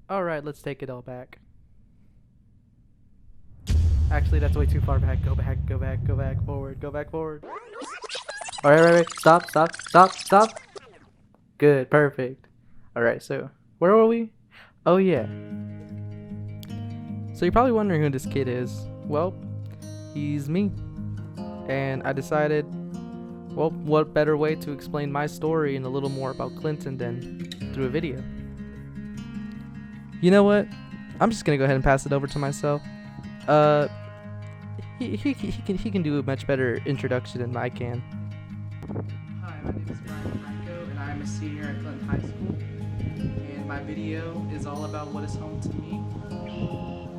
Alright, let's take it all back. Actually, that's way too far back. Go back, go back, go back, forward, go back, forward. Alright, right. Stop, stop, stop, stop. Good, perfect. Alright, so, where were we? Oh, yeah. So, you're probably wondering who this kid is. Well, he's me. And I decided, well, what better way to explain my story and a little more about Clinton than through a video? You know what? I'm just gonna go ahead and pass it over to myself. Uh, he can do a much better introduction than I can. Hi, my name is Bryant Franco, and I am a senior at Clinton High School. And my video is all about what is home to me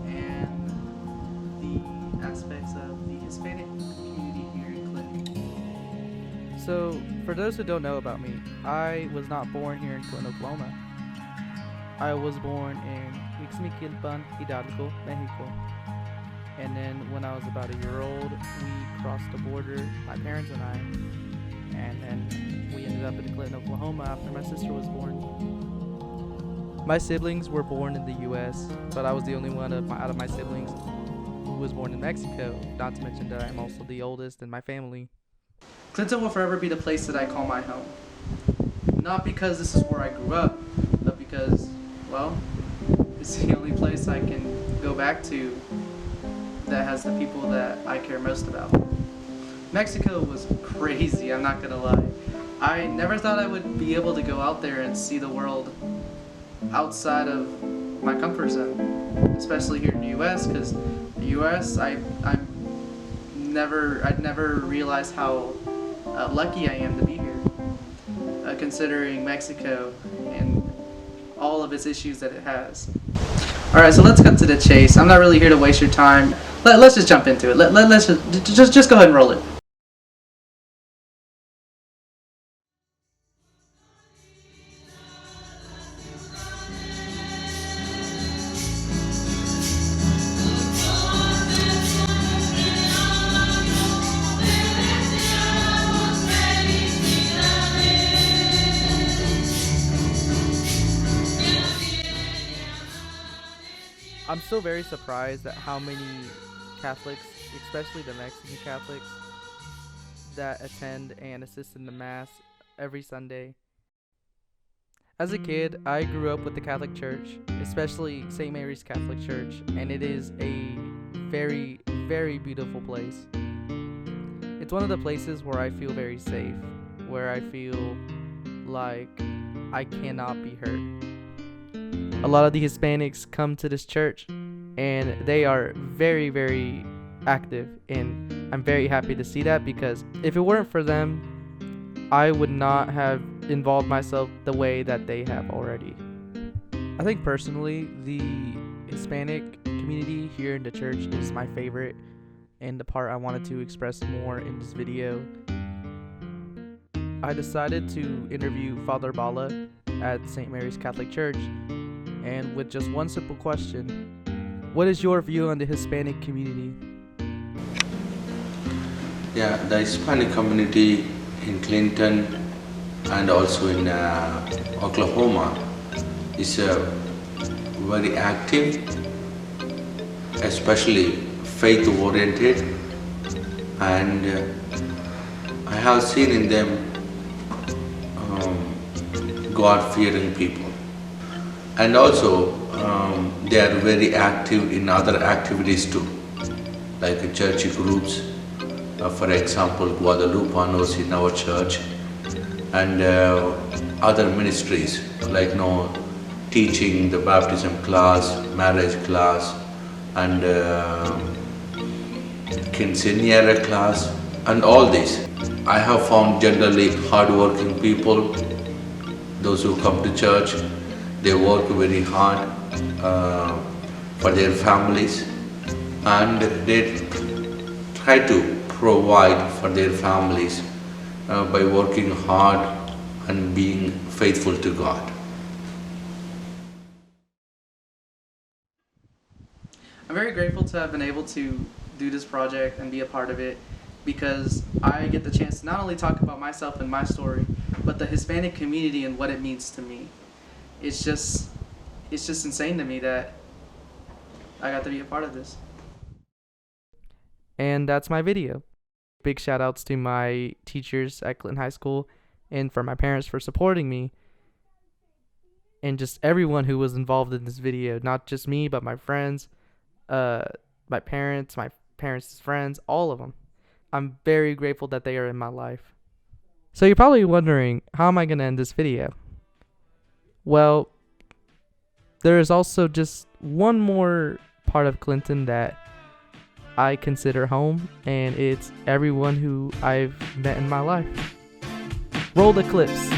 and the aspects of the Hispanic community here in Clinton. So, for those who don't know about me, I was not born here in Clinton, Oklahoma. I was born in Ixmiquilpan, Hidalgo, Mexico. And then when I was about a year old, we crossed the border, my parents and I, and then we ended up in Clinton, Oklahoma after my sister was born. My siblings were born in the US, but I was the only one out of my siblings who was born in Mexico, not to mention that I'm also the oldest in my family. Clinton will forever be the place that I call my home. Not because this is where I grew up, but because, well, it's the only place I can go back to that has the people that I care most about. Mexico was crazy, I'm not gonna lie. I never thought I would be able to go out there and see the world outside of my comfort zone, especially here in the US, because the US, I'd never realized how lucky I am to be here, considering Mexico and all of its issues that it has. Alright, so let's cut to the chase. I'm not really here to waste your time. Let's just jump into it. Let's just go ahead and roll it. I'm still very surprised at how many Catholics, especially the Mexican Catholics, that attend and assist in the Mass every Sunday. As a kid, I grew up with the Catholic Church, especially St. Mary's Catholic Church, and it is a very, very beautiful place. It's one of the places where I feel very safe, where I feel like I cannot be hurt. A lot of the Hispanics come to this church and they are very, very active, and I'm very happy to see that, because if it weren't for them, I would not have involved myself the way that they have already. I think personally, the Hispanic community here in the church is my favorite, and the part I wanted to express more in this video. I decided to interview Father Bala at St. Mary's Catholic Church, and with just one simple question: what is your view on the Hispanic community? Yeah, the Hispanic community in Clinton and also in Oklahoma is very active, especially faith oriented, and I have seen in them God fearing people. And also they are very active in other activities too, like church groups, for example Guadalupanos in our church, and other ministries like teaching the baptism class, marriage class, and quinceañera class, and all this. I have found generally hardworking people, those who come to church. They work very hard for their families, and they try to provide for their families by working hard and being faithful to God. I'm very grateful to have been able to do this project and be a part of it, because I get the chance to not only talk about myself and my story, but the Hispanic community and what it means to me. It's just, it's just insane to me that I got to be a part of this. And that's my video. Big shout outs to my teachers at Clinton High School and for my parents for supporting me, and just everyone who was involved in this video, not just me, but my friends, my parents' friends, all of them. I'm very grateful that they are in my life. So you're probably wondering, how am I going to end this video? Well, there is also just one more part of Clinton that I consider home, and it's everyone who I've met in my life. Roll the clips.